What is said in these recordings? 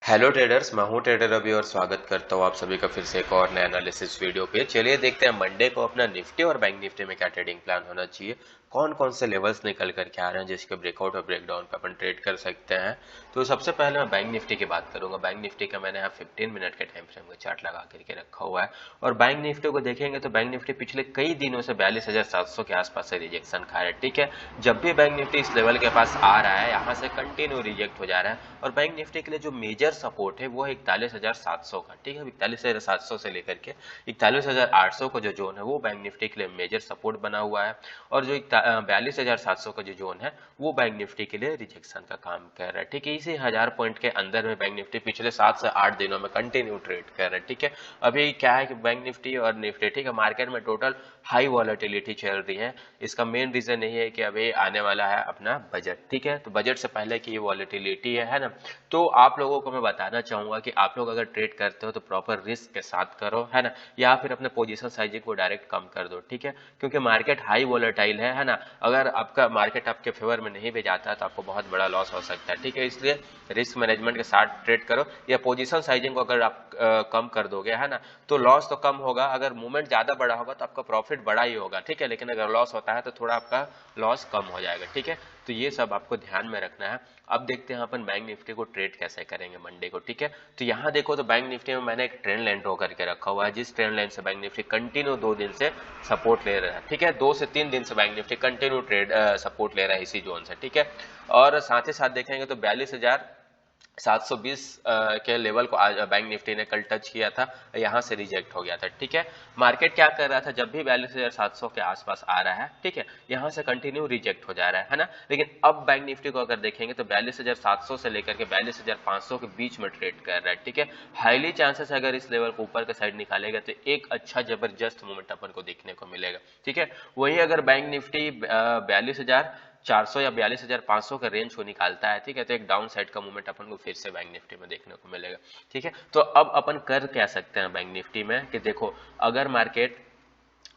Hello traders, मैं हूं trader Ravi और स्वागत करता हूं आप सभी का फिर से एक और नया एनालिसिस वीडियो पे। चलिए देखते हैं मंडे को अपना निफ्टी और बैंक निफ्टी में क्या ट्रेडिंग प्लान होना चाहिए, कौन कौन से लेवल्स निकल करके आ रहे हैं जिसके ब्रेकआउट और ब्रेकडाउन पे अपन ट्रेड कर सकते हैं। तो सबसे पहले मैं बैंक निफ्टी की बात करूंगा। बैंक निफ्टी का मैंने यहाँ 15 मिनट के टाइम फ्रेम का चार्ट लगा करके रखा हुआ है और बैंक निफ्टी को देखेंगे तो बैंक निफ्टी पिछले कई दिनों से 42,700 के आसपास से रिजेक्शन खा रहा है। ठीक है, जब भी बैंक निफ्टी इस लेवल के पास आ रहा है यहाँ से कंटिन्यू रिजेक्ट हो जा रहा है और बैंक निफ्टी के लिए जो मेजर सपोर्ट है वो है 41,700 का। ठीक है, 41,700 से लेकर के 41,800 का जो जोन है वो बैंक निफ्टी के लिए मेजर सपोर्ट बना हुआ है और जो 42,700 का जो जोन है वो बैंक निफ्टी के लिए रिजेक्शन का काम कर रहा है। ठीक है, इसी 1000 पॉइंट के अंदर में बैंक निफ्टी पिछले 7 से 8 दिनों में कंटिन्यू ट्रेड कर रहा है। ठीक है, अभी क्या है कि बैंक निफ्टी और निफ्टी, ठीक है, मार्केट में टोटल हाई वॉलेटिलिटी चल रही है। इसका मेन रीजन यही है कि अभी आने वाला है अपना बजट। ठीक है, तो बजट से पहले की ये वॉलेटिलिटी है ना। तो आप लोगों को मैं बताना चाहूंगा कि आप लोग अगर ट्रेड करते हो तो प्रॉपर रिस्क के साथ करो, है ना, या फिर अपने पोजीशन साइजिंग को डायरेक्ट कम कर दो। ठीक है, क्योंकि मार्केट हाई वॉलेटाइल है ना। अगर आपका मार्केट आपके फेवर में नहीं भी जाता है तो आपको बहुत बड़ा लॉस हो सकता है। ठीक है, इसलिए रिस्क मैनेजमेंट के साथ ट्रेड करो या पोजीशन साइजिंग को अगर आप कम कर दोगे, है ना, तो लॉस तो कम होगा। अगर मूवमेंट ज्यादा बड़ा होगा तो आपका प्रॉफिट बड़ा ही होगा। ठीक है, लेकिन अगर लॉस होता है तो थोड़ा आपका लॉस कम हो जाएगा। ठीक है, तो ये सब आपको ध्यान में रखना है। अब देखते हैं अपन बैंक निफ्टी को ट्रेड कैसे करेंगे मंडे को। ठीक है, तो यहाँ देखो तो बैंक निफ्टी में मैंने एक ट्रेंड लाइन ड्रॉ करके रखा हुआ है जिस ट्रेंड लाइन से बैंक निफ्टी कंटिन्यू 2 दिन से सपोर्ट ले रहा है। ठीक है, 2 से 3 दिन से bank Nifty continue trade support ले रहा है इसी जोन से। ठीक है, और साथ ही साथ देखेंगे तो 42,720 के लेवल को आज बैंक निफ्टी ने कल टच किया था, यहां से रिजेक्ट हो गया था। ठीक है, मार्केट क्या कर रहा था, जब भी 42,700 के आसपास आ रहा है, ठीक है, यहां से कंटिन्यू रिजेक्ट हो जा रहा है ना। लेकिन अब बैंक निफ्टी को अगर देखेंगे तो 42,700 से लेकर के 42,500 के बीच में ट्रेड कर रहा है। ठीक है, हाईली चांसेस अगर इस लेवल को ऊपर के साइड निकालेगा तो एक अच्छा जबरदस्त मूवमेंट अपन को देखने को मिलेगा। ठीक है, वही अगर बैंक निफ्टी 42,400 या 42,500 का रेंज को निकालता है, ठीक है, तो एक डाउन साइड का मूवमेंट अपन को फिर से बैंक निफ्टी में देखने को मिलेगा। ठीक है, तो अब अपन कर क्या सकते हैं बैंक निफ्टी में कि देखो, अगर मार्केट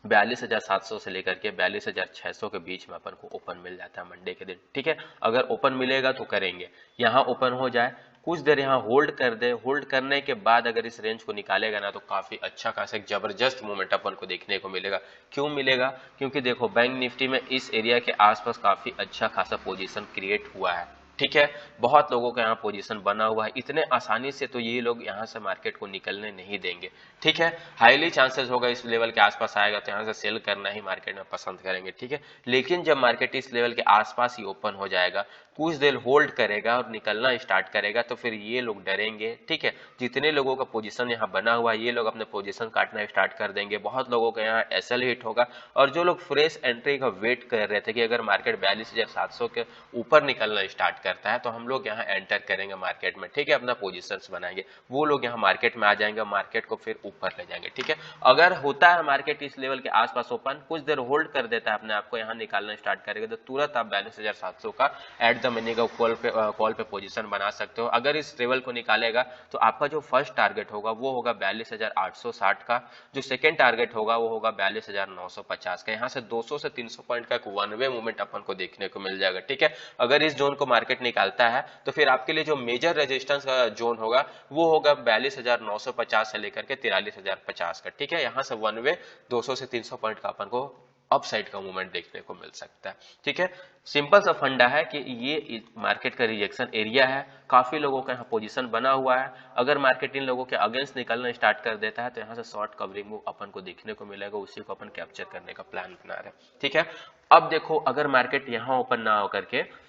42,700 से लेकर के 42,600 के बीच में अपन को ओपन मिल जाता है मंडे के दिन, ठीक है, अगर ओपन मिलेगा तो करेंगे, यहाँ ओपन हो जाए, कुछ देर यहाँ होल्ड कर दे, होल्ड करने के बाद अगर इस रेंज को निकालेगा ना तो काफी अच्छा खासा एक जबरदस्त मूवमेंट अपन को देखने को मिलेगा। क्यों मिलेगा? क्योंकि देखो बैंक निफ्टी में इस एरिया के आसपास काफी अच्छा खासा पोजीशन क्रिएट हुआ है। ठीक है, बहुत लोगों का यहाँ पोजीशन बना हुआ है, इतने आसानी से तो ये लोग यहाँ से मार्केट को निकलने नहीं देंगे। ठीक है, हाईली चांसेस होगा इस लेवल के आसपास आएगा तो यहाँ से सेल करना ही मार्केट में पसंद करेंगे। ठीक है, लेकिन जब मार्केट इस लेवल के आसपास ही ओपन हो जाएगा, कुछ देर होल्ड करेगा और निकलना स्टार्ट करेगा तो फिर ये लोग डरेंगे। ठीक है, जितने लोगों का पोजीशन यहाँ बना हुआ है ये लोग अपने पोजीशन काटना स्टार्ट कर देंगे, बहुत लोगों का यहाँ एसएल हिट होगा और जो लोग फ्रेश एंट्री का वेट कर रहे थे कि अगर मार्केट 42,700 के ऊपर निकलना स्टार्ट करता है तो हम लोग यहाँ एंटर करेंगे मार्केट में, ठीक है, अपना पोजीशंस बनाएंगे, वो लोग यहाँ मार्केट में आ जाएंगे, मार्केट को फिर ऊपर ले जाएंगे। ठीक है, अगर होता है मार्केट इस लेवल के आसपास ओपन, कुछ देर होल्ड कर देता है अपने आप को, यहाँ निकालना स्टार्ट करेगा तो तुरंत आप 42,700 का एट द मनी का कॉल पे पोजीशन बना सकते हो। अगर इस लेवल को निकालेगा तो आपका जो फर्स्ट टारगेट होगा वो होगा 42,860 का, जो सेकंड टारगेट होगा वो होगा 42,950 का। यहाँ से 200 से 300 पॉइंट का एक वन वे मूवमेंट अपन को देखने को मिल जाएगा। ठीक है, अगर इस जोन को मार्केट निकालता है तो फिर आपके लिए जो मेजर रेजिस्टेंस का जोन होगा वो होगा 42,950 से लेकर के 43,050 का। ठीक है, यहाँ से वन वे 200 से 300 पॉइंट का अपन को अपसाइड का मूवमेंट देखने को मिल सकता है। ठीक है, सिंपल सा फंडा है कि ये मार्केट का रिजेक्शन एरिया है, काफी लोगों का यहाँ पोजीशन बना हुआ है, अगर मार्केट इन लोगों के अगेंस्ट निकलना स्टार्ट कर देता है तो यहाँ से शॉर्ट कवरिंग मूव अपन को देखने को मिलेगा, उसी को अपन कैप्चर करने का प्लान बना रहे हैं। ठीक है, अब देखो अगर मार्केट यहाँ ओपन ना होकर के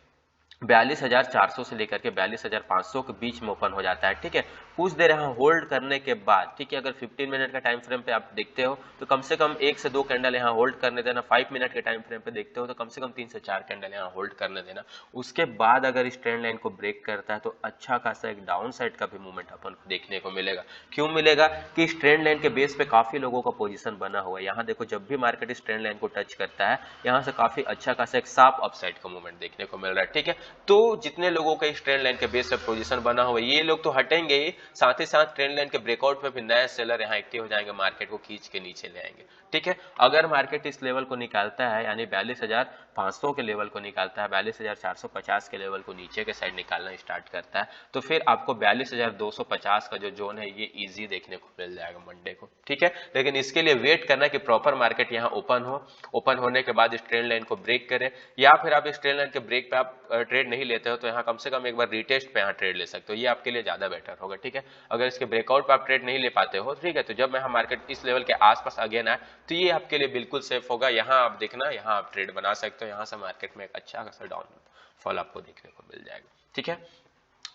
42,400 से लेकर के 42,500 के बीच में ओपन हो जाता है, ठीक है, कुछ देर यहाँ होल्ड करने के बाद, ठीक है, अगर 15 मिनट का टाइम फ्रेम पे आप देखते हो तो कम से कम 1 से 2 कैंडल यहाँ होल्ड करने देना, 5 मिनट के टाइम फ्रेम पे देखते हो तो कम से कम 3 से 4 कैंडल यहाँ होल्ड करने देना। उसके बाद अगर इस ट्रेंड लाइन को ब्रेक करता है तो अच्छा खासा एक डाउन साइड का भी मूवमेंट अपन को देखने को मिलेगा। क्यों मिलेगा? कि इस ट्रेंड लाइन के बेस पे काफी लोगों का पोजीशन बना हुआ है। यहाँ देखो, जब भी मार्केट इस ट्रेंड लाइन को टच करता है यहाँ से काफी अच्छा खासा एक शार्प अपसाइड का मूवमेंट देखने को मिल रहा है। ठीक है, तो जितने लोगों का इस ट्रेंड लाइन के बेस पे पोजीशन बना हुआ है ये लोग तो हटेंगे ही, साथ ही साथ ट्रेंड लाइन के ब्रेकआउट पे भी नए सेलर यहाँ एक्टिव हो जाएंगे, मार्केट को खींच के नीचे ले आएंगे। ठीक है, अगर मार्केट इस लेवल को निकालता है यानी 500 के लेवल को निकालता है, 42,450 के लेवल को नीचे के साइड निकालना स्टार्ट करता है, तो फिर आपको 42,250 का जो जोन है ये इजी देखने को मिल जाएगा मंडे को, ठीक है। लेकिन इसके लिए वेट करना है कि प्रॉपर मार्केट यहाँ ओपन हो, ओपन होने के बाद इस ट्रेंड लाइन को ब्रेक करे, या फिर आप इस ट्रेंड लाइन के ब्रेक पे आप ट्रेड नहीं लेते हो तो यहाँ कम से कम एक बार रिटेस्ट पे यहाँ ट्रेड ले सकते हो, ये आपके लिए ज्यादा बेटर होगा, ठीक है। अगर इसके ब्रेकआउट पे आप ट्रेड नहीं ले पाते हो, ठीक है, तो जब यहाँ मार्केट इस लेवल के आसपास अगेन आए तो ये आपके लिए बिल्कुल सेफ होगा। यहाँ आप देखना, यहाँ आप ट्रेड बना सकते हो, यहाँ से मार्केट में एक अच्छा खासा डाउन फॉल आपको देखने को मिल जाएगा, ठीक है।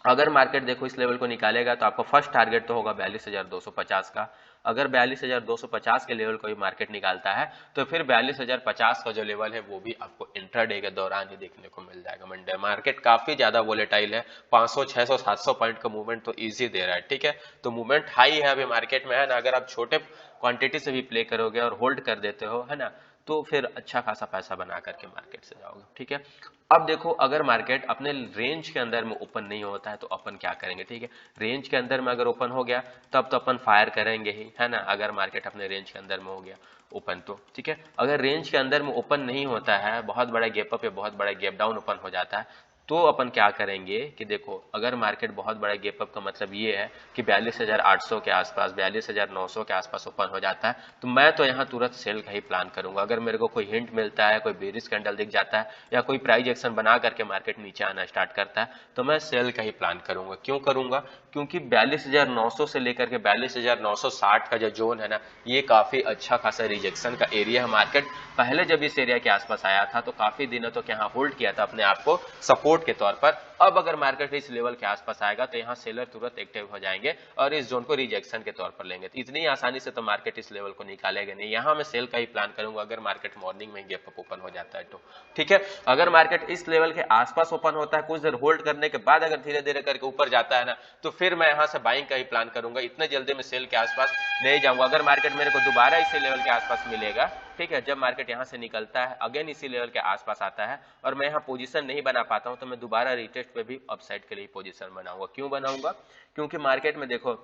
अगर मार्केट देखो इस लेवल को निकालेगा तो आपका फर्स्ट टारगेट तो होगा 42,250 का। अगर 42,250 के लेवल को भी मार्केट निकालता है तो फिर 42,050 का जो लेवल है वो भी आपको इंट्राडे के दौरान ही देखने को मिल जाएगा। मंडे मार्केट काफी ज्यादा वोलेटाइल है, 500, 600, 700 पॉइंट का मूवमेंट तो इजी दे रहा है, ठीक है। तो मूवमेंट हाई है अभी मार्केट में, है ना। अगर आप छोटे क्वांटिटी से भी प्ले करोगे और होल्ड कर देते हो, है ना, तो फिर अच्छा खासा पैसा बना करके मार्केट से जाओगे, ठीक है। अब देखो अगर मार्केट अपने रेंज के अंदर में ओपन नहीं होता है तो अपन क्या करेंगे, ठीक है। रेंज के अंदर में अगर ओपन हो गया तब तो अपन फायर करेंगे ही, है ना, अगर मार्केट अपने रेंज के अंदर में हो गया ओपन तो, ठीक है। अगर रेंज के अंदर में ओपन नहीं होता है, बहुत बड़ा गैप अप या बहुत बड़ा गैप डाउन ओपन हो जाता है, तो अपन क्या करेंगे कि देखो अगर मार्केट बहुत बड़ा गैप अप का मतलब ये है कि 42,800 के आसपास, 42,900 के आसपास ओपन हो जाता है, तो मैं तो यहाँ तुरंत सेल का ही प्लान करूंगा। अगर मेरे को कोई हिंट मिलता है, कोई बेरिश कैंडल दिख जाता है या कोई प्राइस एक्शन बना करके मार्केट नीचे आना स्टार्ट करता है तो मैं सेल का ही प्लान करूंगा। क्यों करूंगा? क्योंकि 42,900 से लेकर के 42,960 का जो जोन है ना, ये काफी अच्छा खासा रिजेक्शन का एरिया है। मार्केट पहले जब इस एरिया के आसपास आया था तो काफी दिनों तक यहाँ होल्ड किया था अपने आप को सपोर्ट के तौर पर। अब अगर मार्केट इस लेवल के आसपास आएगा तो यहाँ सेलर तुरंत एक्टिव हो जाएंगे और इस जोन को रिजेक्शन के तौर पर लेंगे। तो इतनी आसानी से तो मार्केट इस लेवल को निकालेगा नहीं, यहाँ मैं सेल का ही प्लान करूंगा अगर मार्केट मॉर्निंग में गैप अप ओपन हो जाता है तो, ठीक है। अगर मार्केट इस लेवल के आसपास ओपन होता है, कुछ देर होल्ड करने के बाद अगर धीरे धीरे करके ऊपर जाता है ना, तो फिर मैं यहाँ से बाइंग का ही प्लान करूंगा। इतने जल्दी में सेल के आसपास नहीं जाऊंगा। अगर मार्केट मेरे को दोबारा इसी लेवल के आसपास मिलेगा, ठीक है, जब मार्केट यहाँ से निकलता है अगेन इसी लेवल के आसपास आता है और मैं यहाँ पोजीशन नहीं बना पाता हूं, तो मैं दोबारा रिटेस्ट पे भी अपसाइड के लिए पोजीशन बनाऊंगा। क्यों बनाऊंगा? क्योंकि मार्केट में देखो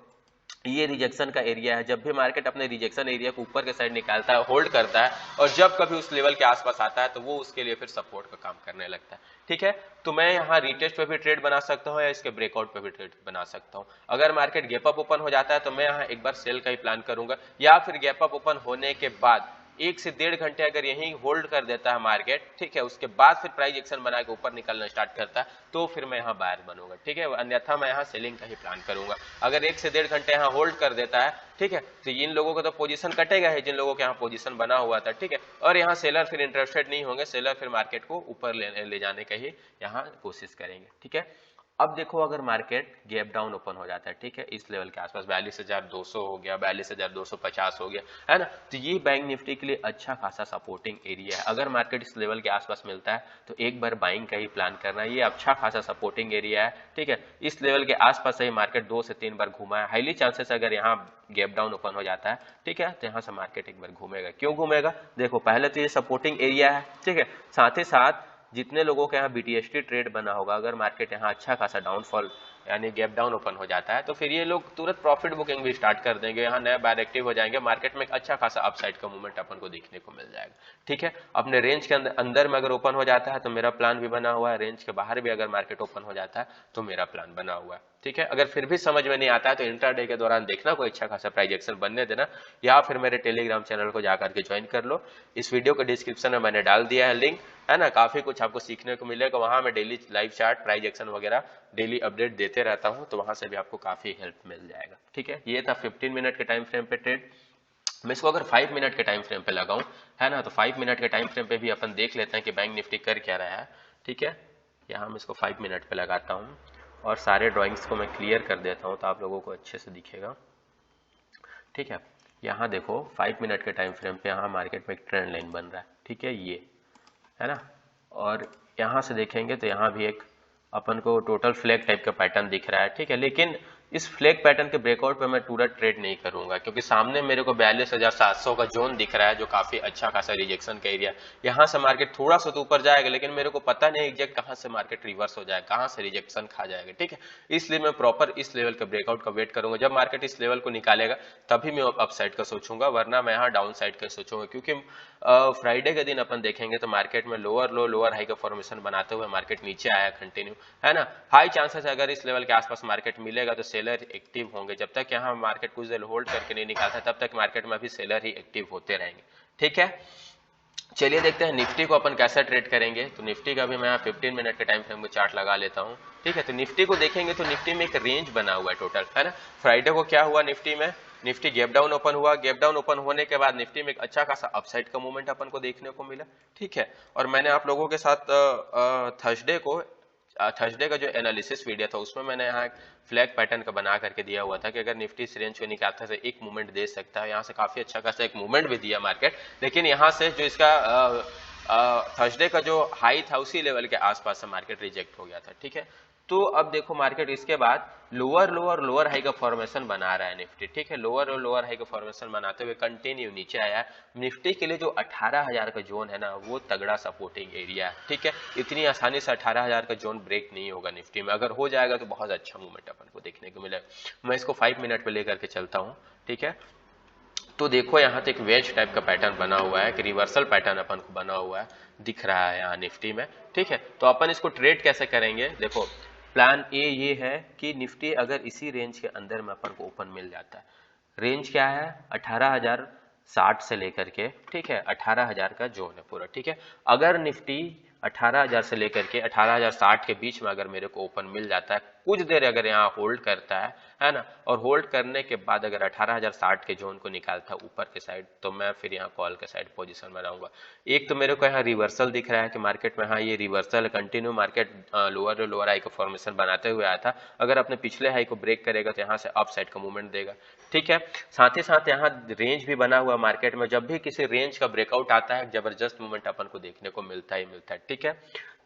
ये रिजेक्शन का एरिया है। जब भी मार्केट अपने रिजेक्शन एरिया को ऊपर के साइड निकालता है, होल्ड करता है और जब कभी उस लेवल के आसपास आता है तो वो उसके लिए फिर सपोर्ट का काम करने लगता है, ठीक है। तो मैं यहाँ रिटेस्ट पे भी ट्रेड बना सकता हूँ या इसके ब्रेकआउट पे भी ट्रेड बना सकता हूँ। अगर मार्केट गैप अप ओपन हो जाता है तो मैं यहाँ एक बार सेल का ही प्लान करूंगा, या फिर गैप अप ओपन होने के बाद 1 से 1.5 घंटे अगर यहीं होल्ड कर देता है मार्केट, ठीक है, उसके बाद फिर प्राइस एक्शन बना के ऊपर निकलना स्टार्ट करता है तो फिर मैं यहाँ बायर बनूंगा, ठीक है। अन्यथा मैं यहाँ सेलिंग का ही प्लान करूंगा। अगर 1 से 1.5 घंटे यहाँ होल्ड कर देता है, ठीक है, तो इन लोगों को तो पोजीशन कटेगा है, जिन लोगों के यहाँ पोजीशन बना हुआ था, ठीक है, और यहाँ सेलर फिर इंटरेस्टेड नहीं होंगे, सेलर फिर मार्केट को ऊपर ले जाने का ही यहाँ कोशिश करेंगे, ठीक है। अब देखो अगर मार्केट गैप डाउन ओपन हो जाता है, ठीक है, इस लेवल के आसपास 42,200 हो गया, 42,250 हो गया, है ना, तो ये बैंक निफ्टी के लिए अच्छा खासा सपोर्टिंग एरिया है। अगर मार्केट इस लेवल के आसपास मिलता है तो एक बार बाइंग का ही प्लान करना है, ये अच्छा खासा सपोर्टिंग एरिया है, ठीक है। इस लेवल के आसपास ही मार्केट 2 से 3 बार घूमा है। हाईली चांसेस अगर यहाँ गैप डाउन ओपन हो जाता है, ठीक है, तो यहाँ से मार्केट एक बार घूमेगा। क्यों घूमेगा? देखो पहले तो ये सपोर्टिंग एरिया है, ठीक है, साथ ही साथ जितने लोगों के यहाँ बीटीएसटी ट्रेड बना होगा, अगर मार्केट यहाँ अच्छा खासा डाउनफॉल यानी गैप डाउन ओपन हो जाता है तो फिर ये लोग तुरंत प्रॉफिट बुकिंग भी स्टार्ट कर देंगे, यहाँ नया बायर एक्टिव हो जाएंगे, मार्केट में एक अच्छा खासा अपसाइड का मूवमेंट अपन को देखने को मिल जाएगा, ठीक है। अपने रेंज के अंदर में अगर ओपन हो जाता है तो मेरा प्लान भी बना हुआ है, रेंज के बाहर भी अगर मार्केट ओपन हो जाता है तो मेरा प्लान बना हुआ है, ठीक है। अगर फिर भी समझ में नहीं आता है तो इंट्राडे के दौरान देखना, कोई अच्छा खासा प्राइस एक्शन बनने देना, या फिर मेरे टेलीग्राम चैनल को जाकर के ज्वाइन कर लो। इस वीडियो के डिस्क्रिप्शन में मैंने डाल दिया है लिंक, है ना, काफी कुछ आपको सीखने को मिलेगा। वहां मैं daily live chart, price action वगैरह डेली अपडेट देते रहता हूं, तो वहां से भी आपको काफी हेल्प मिल जाएगा, ठीक है। ये था 15 मिनट के टाइम फ्रेम पे ट्रेड। मैं इसको अगर 5 मिनट के टाइम फ्रेम पे लगाऊं, है ना, तो 5 मिनट के टाइम फ्रेम पे भी अपन देख लेते हैं कि बैंक निफ्टी कर क्या रहा है, ठीक है। यहाँ मैं इसको 5 मिनट पे लगाता हूँ और सारे ड्रॉइंग्स को मैं क्लियर कर देता हूँ तो आप लोगों को अच्छे से दिखेगा, ठीक है। यहाँ देखो 5 मिनट के टाइम फ्रेम पे यहाँ मार्केट में एक ट्रेंड लाइन बन रहा है, ठीक है, ये है ना, और यहाँ से देखेंगे तो यहाँ भी एक अपन को टोटल फ्लैग टाइप का पैटर्न दिख रहा है, ठीक है। लेकिन इस फ्लैग पैटर्न के ब्रेकआउट पे मैं पूरा ट्रेड नहीं करूंगा क्योंकि सामने मेरे को 42,700 का जोन दिख रहा है जो काफी अच्छा खासा रिजेक्शन का एरिया। यहाँ से मार्केट थोड़ा सा तो ऊपर जाएगा लेकिन मेरे को पता नहीं एग्जैक्ट कहाँ से मार्केट रिवर्स हो जाएगा, कहाँ से रिजेक्शन खा जाएगा, ठीक है। इसलिए मैं प्रॉपर इस लेवल के ब्रेकआउट का वेट करूंगा। जब मार्केट इस लेवल को निकालेगा तभी मैं अपसाइड का सोचूंगा, वरना मैं यहाँ डाउन साइड का सोचूंगा, क्योंकि फ्राइडे के दिन अपन देखेंगे तो मार्केट में लोअर लो लोअर हाई का फॉर्मेशन बनाते हुए मार्केट नीचे आया कंटिन्यू, है ना। हाई चांसेस है अगर इस लेवल के आसपास मार्केट मिलेगा तो सेलर एक्टिव होंगे। जब तक यहाँ मार्केट कुछ देर होल्ड करके नहीं निकालता तब तक मार्केट में अभी सेलर ही एक्टिव होते रहेंगे, ठीक है। चलिए देखते हैं निफ्टी को अपन कैसे ट्रेड करेंगे। तो निफ्टी का भी मैं 15 मिनट के टाइम फ्रेम को चार्ट लगा लेता हूँ, ठीक है। तो निफ्टी को देखेंगे तो निफ्टी में एक रेंज बना हुआ है टोटल, है ना। फ्राइडे को क्या हुआ निफ्टी में, निफ्टी गैप डाउन ओपन हुआ, गैप डाउन ओपन होने के बाद निफ्टी में एक अच्छा खासा अपसाइड का मूवमेंट अपन को देखने को मिला, ठीक है। और मैंने आप लोगों के साथ थर्सडे का जो एनालिसिस वीडियो था उसमें मैंने यहाँ एक फ्लैग पैटर्न का बना करके दिया हुआ था कि अगर निफ्टी इस रेंज को निकालता है तो एक मूवमेंट दे सकता है। यहाँ से काफी अच्छा खासा एक मूवमेंट भी दिया मार्केट, लेकिन यहाँ से जो इसका थर्सडे का जो हाई था उसी लेवल के आसपास से मार्केट रिजेक्ट हो गया था, ठीक है। तो अब देखो मार्केट इसके बाद लोअर हाई का फॉर्मेशन बना रहा है निफ्टी, ठीक है। लोअर और लोअर हाई का फॉर्मेशन बनाते हुए कंटिन्यू नीचे आया है। निफ्टी के लिए जो 18,000 का जोन है ना वो तगड़ा सपोर्टिंग एरिया है, ठीक है। इतनी आसानी से 18,000 का जोन ब्रेक नहीं होगा निफ्टी में, अगर हो जाएगा तो बहुत अच्छा मूवमेंट अपन को देखने को मिलेगा। मैं इसको 5 मिनट पे लेकर के चलता हूँ, ठीक है। तो देखो यहाँ तो एक वेज टाइप का पैटर्न बना हुआ है, एक रिवर्सल पैटर्न अपन को बना हुआ है दिख रहा है यहाँ निफ्टी में, ठीक है। तो अपन इसको ट्रेड कैसे करेंगे, देखो प्लान ए ये है कि निफ्टी अगर इसी रेंज के अंदर में अपन को ओपन मिल जाता है, रेंज क्या है 18,060 से लेकर के, ठीक है, 18,000 का जोन है पूरा, ठीक है। अगर निफ्टी 18,000 से लेकर के 18,060 के बीच में अगर मेरे को ओपन मिल जाता है, कुछ देर अगर यहाँ होल्ड करता है ना, और होल्ड करने के बाद अगर 18,060 के जोन को निकालता है ऊपर के साइड, तो मैं फिर यहाँ कॉल के साइड पोजीशन बनाऊंगा। एक तो मेरे को यहाँ रिवर्सल दिख रहा है कि मार्केट में, हाँ ये reversal continue market lower high का फॉर्मेशन बनाते हुए आया था। अगर अपने पिछले हाई को ब्रेक करेगा तो यहाँ से अप साइड का मूवमेंट देगा, ठीक है। साथ ही साथ यहाँ रेंज भी बना हुआ मार्केट में, जब भी किसी रेंज का ब्रेकआउट आता है जबरदस्त मूवमेंट अपन को देखने को मिलता ही मिलता है, ठीक है।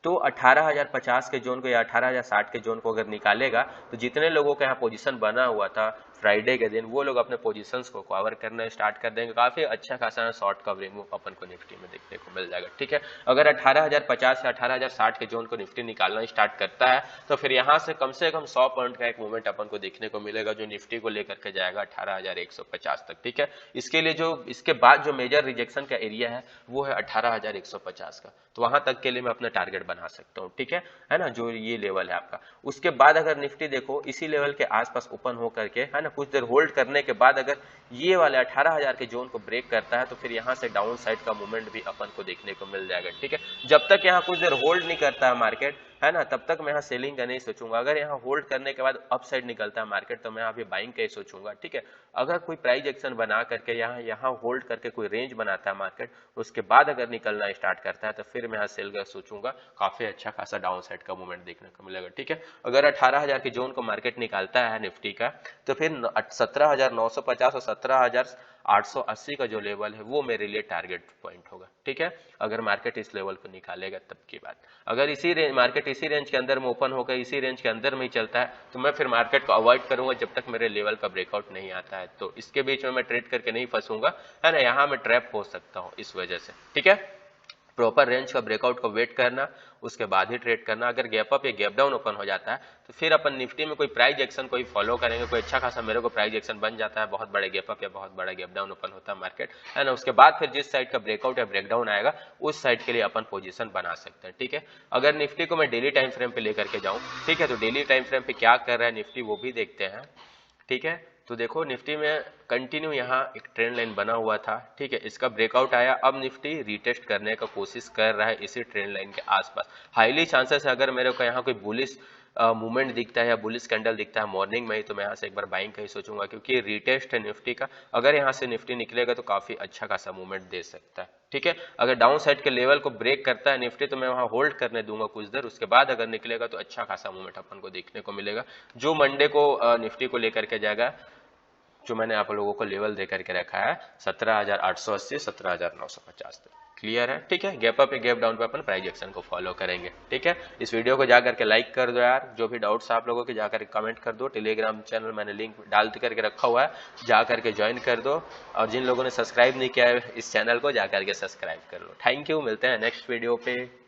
तो 18,050 के जोन को या 18,060 के जोन को अगर निकालेगा तो जितने लोगों का यहाँ पोजीशन बना हुआ था फ्राइडे के दिन वो लोग अपने पोजीशंस को कवर करना स्टार्ट कर देंगे। काफी अच्छा खासा शॉर्ट कवरिंग अपन को निफ्टी में देखने को मिल जाएगा, ठीक है। अगर 18,050 या 18,060 के जोन को निफ्टी निकालना स्टार्ट करता है तो फिर यहाँ से कम 100 पॉइंट का एक मूवमेंट अपन को देखने को मिलेगा जो निफ्टी को लेकर के जाएगा 18,150 तक, ठीक है। इसके लिए जो इसके बाद जो मेजर रिजेक्शन का एरिया है वो है 18,150 का, तो वहां तक के लिए मैं अपना टारगेट बना सकता हूँ, ठीक है ना, जो ये लेवल है आपका। उसके बाद अगर निफ्टी देखो इसी लेवल के आसपास ओपन हो करके, है ना, कुछ देर होल्ड करने के बाद अगर ये वाले 18,000 के जोन को ब्रेक करता है तो फिर यहाँ से डाउन साइड का मूवमेंट भी अपन को देखने को मिल जाएगा, ठीक है। जब तक यहाँ कुछ देर होल्ड नहीं करता है मार्केट, है ना, तब तक मैं यहाँ सेलिंग का नहीं सोचूंगा। अगर यहाँ होल्ड करने के बाद अप साइड निकलता है मार्केट तो मैं यहाँ पे बाइंग का ही सोचूंगा, ठीक है। अगर कोई प्राइस एक्शन बना करके यहाँ होल्ड करके कोई रेंज बनाता है मार्केट, उसके बाद अगर निकलना स्टार्ट करता है तो फिर मैं यहाँ सेल का सोचूंगा। काफी अच्छा खासा डाउन साइड का मूवमेंट देखने को मिलेगा, ठीक है। अगर 18,000 के जोन को मार्केट निकालता है निफ्टी का तो फिर 17,950 और 17,880 का जो लेवल है वो मेरे लिए टारगेट पॉइंट होगा, ठीक है। अगर मार्केट इस लेवल को निकालेगा तब की बात। अगर इसी रेंज मार्केट इसी रेंज के अंदर में ओपन होकर इसी रेंज के अंदर में ही चलता है तो मैं फिर मार्केट को अवॉइड करूंगा जब तक मेरे लेवल का ब्रेकआउट नहीं आता है। तो इसके बीच में मैं ट्रेड करके नहीं फंसूंगा, है ना, यहाँ मैं ट्रैप हो सकता हूँ इस वजह से, ठीक है। प्रॉपर रेंज का ब्रेकआउट को वेट करना, उसके बाद ही ट्रेड करना। अगर गैप अप या गैप डाउन ओपन हो जाता है तो फिर अपन निफ्टी में कोई प्राइस एक्शन कोई फॉलो करेंगे, कोई अच्छा खासा मेरे को प्राइस एक्शन बन जाता है, बहुत बड़े गैप अप या बहुत बड़ा गैप डाउन ओपन होता है मार्केट, है ना, उसके बाद फिर जिस साइड का ब्रेकआउट या ब्रेकडाउन आएगा उस साइड के लिए अपन पोजीशन बना सकते हैं, ठीक है। अगर निफ्टी को मैं डेली टाइम फ्रेम पे लेकर के जाऊं, ठीक है, तो डेली टाइम फ्रेम पे क्या कर रहा है निफ्टी वो भी देखते हैं, ठीक है। तो देखो निफ्टी में कंटिन्यू यहाँ एक ट्रेंड लाइन बना हुआ था, ठीक है, इसका ब्रेकआउट आया, अब निफ्टी रीटेस्ट करने का कोशिश कर रहा है इसी ट्रेंड लाइन के आसपास। हाईली चांसेस है अगर मेरे को यहाँ कोई बुलिश मूवमेंट दिखता है या बुलिश कैंडल दिखता है मॉर्निंग में ही तो मैं यहाँ से एक बार बाइंग का ही सोचूंगा, क्योंकि रीटेस्ट है निफ्टी का। अगर यहाँ से निफ्टी निकलेगा तो काफी अच्छा खासा मूवमेंट दे सकता है, ठीक है। अगर डाउन साइड के लेवल को ब्रेक करता है निफ्टी तो मैं वहां होल्ड करने दूंगा कुछ देर, उसके बाद अगर निकलेगा तो अच्छा खासा मूवमेंट अपन को देखने को मिलेगा जो मंडे को निफ्टी को लेकर के जाएगा। जो मैंने आप लोगों को लेवल दे करके रखा है 17,880 17,950 तक, क्लियर है, ठीक है। गैप अप या गैप डाउन पे अपन प्राइस एक्शन को फॉलो करेंगे, ठीक है। इस वीडियो को जाकर के लाइक कर दो यार, जो भी डाउट्स आप लोगों के जाकर कमेंट कर दो। टेलीग्राम चैनल मैंने लिंक डाल करके रखा हुआ है, जाकर के ज्वाइन कर दो, और जिन लोगों ने सब्सक्राइब नहीं किया है इस चैनल को जाकर के सब्सक्राइब कर लो। थैंक यू, मिलते हैं नेक्स्ट वीडियो पे।